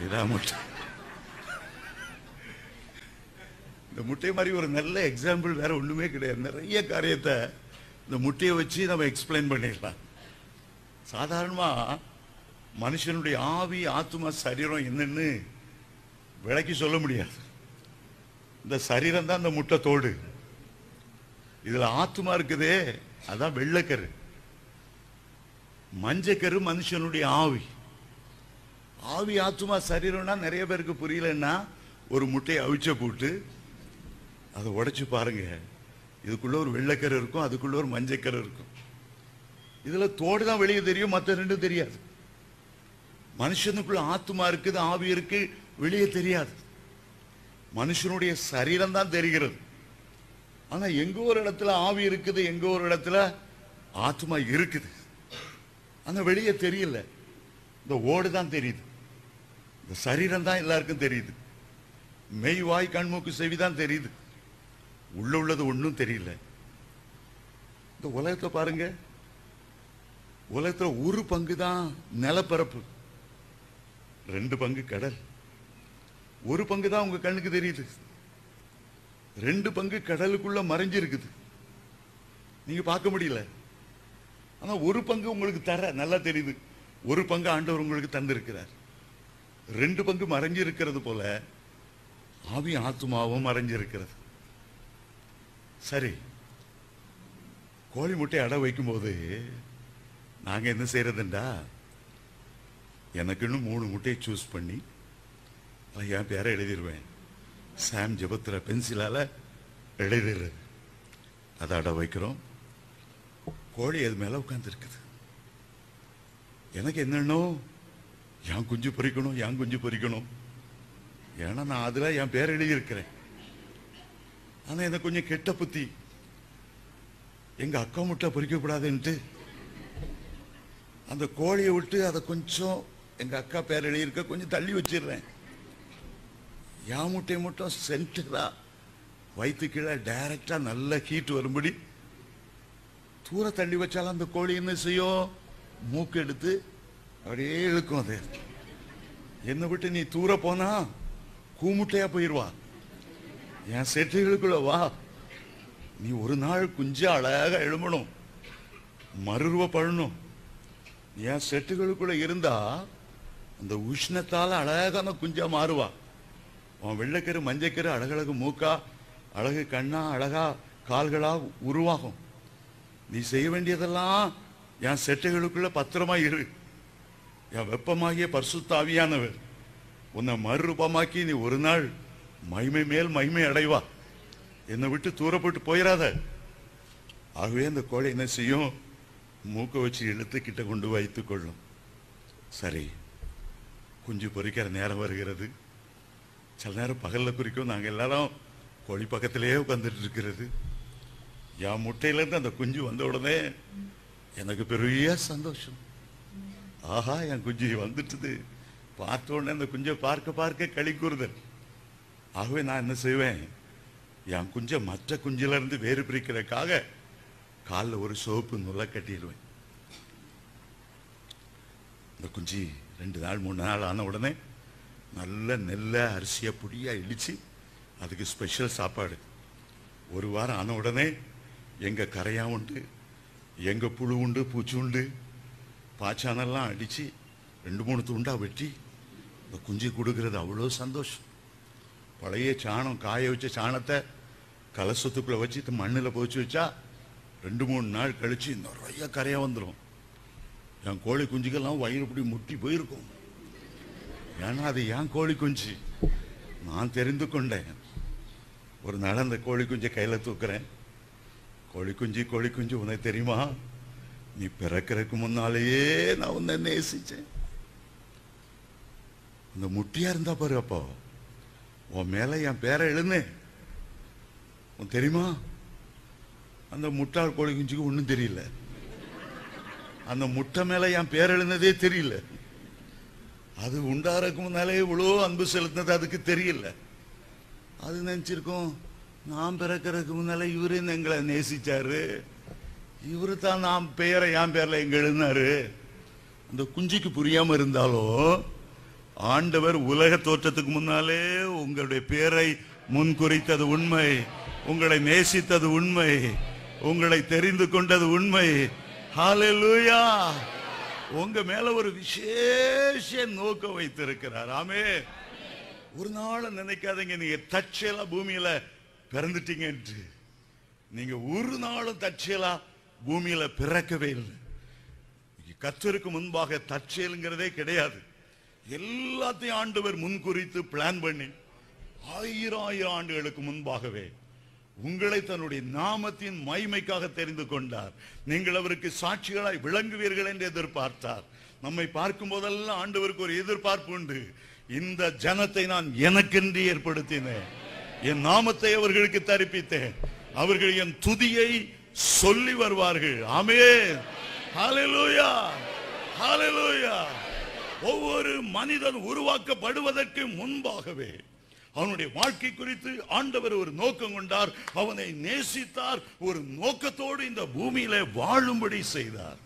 இதான் முட்டை. இந்த முட்டை மாதிரி ஒரு நல்ல எக்ஸாம்பிள் வேற ஒண்ணுமே கிடையாது. நிறைய காரியத்தை இந்த முட்டையை வச்சு நம்ம எக்ஸ்பிளைன் பண்ணிடலாம். சாதாரணமா மனுஷனுடைய ஆவி, ஆத்மா, சரீரம் என்னன்னு விளக்கி சொல்ல முடியாது. இந்த சரீரம் தான் இந்த முட்டை தோடு. இதுல ஆத்மா இருக்குதே, அதான் வெள்ளைக்கரு. மஞ்சக்கரு மனுஷனுடைய ஆவி. ஆவி, ஆத்மா, சரீரம்னா நிறைய பேருக்கு புரியலன்னா ஒரு முட்டையை அவிச்ச போட்டு அதை உடைச்சு பாருங்க. இதுக்குள்ள ஒரு வெள்ளைக்கரு இருக்கும், அதுக்குள்ள ஒரு மஞ்சக்கரு இருக்கும். இதுல தோடு தான் வெளியே தெரியும், மற்ற ரெண்டும் தெரியாது. மனுஷனுக்குள்ள ஆத்மா இருக்குது, ஆவி இருக்கு, வெளியே தெரியாது. மனுஷனுடைய சரீரம் தான் தெரிகிறது. ஆனா எங்க ஒரு இடத்துல ஆவி இருக்குது, எங்க ஒரு இடத்துல ஆத்மா இருக்குது. ஆனா வெளியே தெரியல. இந்த ஓடு தான் தெரியுது, இந்த சரீரம் தான் எல்லாருக்கும் தெரியுது. மெய், வாய், கண்மூக்கு, செவி தான் தெரியுது. உள்ள உள்ளது ஒன்றும் தெரியல. இந்த உலகத்தை பாருங்க, உலகத்துல ஒரு பங்கு தான் நிலப்பரப்பு, 2 பங்கு கடல். ஒரு பங்கு தான் உங்க கண்ணுக்கு தெரியுது, 2 பங்கு கடலுக்குள்ள மறைஞ்சிருக்குது, நீங்க பார்க்க முடியல. ஆனா ஒரு பங்கு உங்களுக்கு தர நல்லா தெரியுது. ஒரு பங்கு ஆண்டவர் உங்களுக்கு தந்திருக்கிறார். 2 பங்கு மறைஞ்சிருக்கிறது போல ஆவி, ஆத்மாவும் மறைஞ்சிருக்கிறது. சரி, கோழி முட்டை அடை வைக்கும் போது நாங்க என்ன செய்யறதுண்டா, எனக்குன்னு 3 முட்டையை சூஸ் பண்ணி என் பேரை எழுதிடுவேன். சாம் ஜெபத்துல பென்சிலால எழுதிடுறது. அதை அடை வைக்கிறோம். கோழி அது மேல உட்கார்ந்து இருக்குது. எனக்கு என்னன்னோ என் குஞ்சு பொறிக்கணும், என் குஞ்சு பொறிக்கணும். ஏன்னா நான் அதுல என் பேர் எழுதியிருக்கிறேன். ஆனா எனக்கு கொஞ்சம் கெட்ட புத்தி, எங்க அக்கா முட்டை பொறிக்க கூடாதுன்ட்டு அந்த கோழியை விட்டு அதை கொஞ்சம் எங்க அக்கா பேர் எழுதியிருக்க கொஞ்சம் தள்ளி வச்சிடுறேன். என் முட்டை மட்டும் சென்டரா வயிற்று கீழே டைரக்டா நல்ல ஹீட் வரும்படி தூர தள்ளி வச்சாலும் அந்த கோழி என்ன செய்யும், மூக்கு எடுத்து அப்படியே இழுக்கும். அது என்னை விட்டு நீ தூர போனா கூமுட்டையா போயிடுவா. என் செட்டுகளுக்குள்ள வா, நீ ஒரு நாள் குஞ்சு அழகா எழும்பணும், மறுரூபப்படணும். என் செட்டுகளுக்குள்ள இருந்தா அந்த உஷ்ணத்தால அழகா அந்த குஞ்சா மாறுவா. உன் வெள்ளைக்கரு, மஞ்சக்கரு, அழகழகு மூக்கா, அழகு கண்ணா, அழகா கால்களா உருவாகும். நீ செய்ய வேண்டியதெல்லாம் என் செட்டுகளுக்குள்ள பத்திரமா இரு. என் வெப்பமாகிய பரிசுத்த ஆவியானவர் உன்னை மறுரூபமாக்கி நீ ஒரு நாள் மகிமை மேல் மகிமை அடைவா. என்னை விட்டு தூரப்பட்டு போயிடாத. ஆகவே அந்த கோழை என்ன செய்யும், மூக்க வச்சு இழுத்து கிட்ட கொண்டு வைத்துக் கொள்ளும். சரி, குஞ்சு பொறிக்கிற நேரம் வருகிறது. சில நேரம் பகல்ல குறிக்கும். நாங்க எல்லாரும் கோழி பக்கத்திலேயே உட்கார்ந்துட்டு இருக்கிறது. என் முட்டையிலேருந்து அந்த குஞ்சு வந்த உடனே எனக்கு பெரிய சந்தோஷம். ஆஹா, என் குஞ்சு வந்துட்டுது. பார்த்த உடனே அந்த குஞ்சை பார்க்க பார்க்க களி கூறுதல். ஆகவே நான் என்ன செய்வேன், என் குஞ்சை மற்ற குஞ்சில இருந்து வேறு பிரிக்கிறதுக்காக காலில் ஒரு சோப்பு நுள்ள கட்டிடுவேன். இந்த குஞ்சு 2 நாள் 3 நாள் ஆன உடனே நல்ல நெல்ல அரிசியை பொடியா இடிச்சு அதுக்கு ஸ்பெஷல் சாப்பாடு. 1 வாரம் ஆன உடனே எங்க கரையா உண்டு, எங்க புழு உண்டு, பூச்சி உண்டு, பாச்சானெல்லாம் அடிச்சு 2-3 துண்டா வெட்டி இந்த குஞ்சு கொடுக்கறது அவ்வளோ சந்தோஷம். பழைய சாணம், காய வச்ச சாணத்தை கலசத்துக்குள்ள வச்சு மண்ணில் போச்சு வச்சா 2-3 நாள் கழிச்சு நிறைய கரையா வந்துடும். என் கோழி குஞ்சுக்கெல்லாம் வயிறு இப்படி முட்டி போயிருக்கும். ஏன்னா அது என் கோழி குஞ்சு. நான் தெரிந்து கொண்டேன். ஒரு நாள் அந்த கோழி குஞ்சை கையில தூக்குறேன். கோழி குஞ்சு உனக்கு தெரியுமா, நீ பிறக்கிறதுக்கு முன்னாலேயே நான் உன்னை நேசிச்சேன். அந்த முட்டியா இருந்தா பாரு, அப்போ உன் மேல என் பேரை எழுந்தேன். உன் தெரியுமா, அந்த முட்டாள் கோழி குஞ்சுக்கு ஒன்றும் தெரியல. அந்த முட்டை மேல என் பேர் எழுந்ததே தெரியல. அது உண்டாறதுக்கு முன்னாலே இவ்வளோ அன்பு செலுத்தினது அதுக்கு தெரியல. அது நினைச்சிருக்கோம், நான் பிறக்கிறதுக்கு முன்னால இவரு எங்களை நேசிச்சாரு, இவரு தான் நாம் பெயரை என் பேர்ல எங்க எழுதினாரு. அந்த குஞ்சுக்கு புரியாம இருந்தாலும் ஆண்டவர் உலக தோற்றத்துக்கு முன்னாலே உங்களுடைய பேரை முன்குறித்தது உண்மை, உங்களை நேசித்தது உண்மை, உங்களை தெரிந்து கொண்டது உண்மை. ஹல்லேலூயா. உங்க மேல ஒரு விசேஷ நோக்கம் வைத்திருக்கிறார். ஆமென். ஒரு நாள் நினைக்காதீங்க நீங்க தற்செயலா பூமியில பிறந்துட்டீங்க என்று. நீங்க ஒரு நாளும் தற்செயலா பூமியில பிறக்கவே இல்லை. கர்த்தருக்கு முன்பாக தற்செயலுங்கிறதே கிடையாது. எல்லாத்தையும் ஆண்டவர் முன்குறித்து பிளான் பண்ணி 1000 ஆண்டுகளுக்கு முன்பாகவே உங்களை தன்னுடைய நாமத்தின் மகிமைக்காக தெரிந்து கொண்டார். நீங்கள் அவருக்கு சாட்சிகளாய் விளங்குவீர்கள் என்று எதிர்பார்த்தார். நம்மை பார்க்கும் போதெல்லாம் ஆண்டவருக்கு ஒரு எதிர்பார்ப்பு உண்டு. இந்த ஜனத்தை நான் எனக்கென்று ஏற்படுத்தினேன், என் நாமத்தை அவர்களுக்கு தரிப்பித்தேன், அவர்கள் என் துதியை சொல்லி வருவார்கள். ஆமென். ஹல்லேலூயா. ஹல்லேலூயா. ஒவ்வொரு மனிதன் உருவாக்கப்படுவதற்கு முன்பாகவே அவனுடைய வாழ்க்கை குறித்து ஆண்டவர் ஒரு நோக்கம் கொண்டார். அவனை நேசித்தார். ஒரு நோக்கத்தோடு இந்த பூமியில வாழும்படி செய்தார்.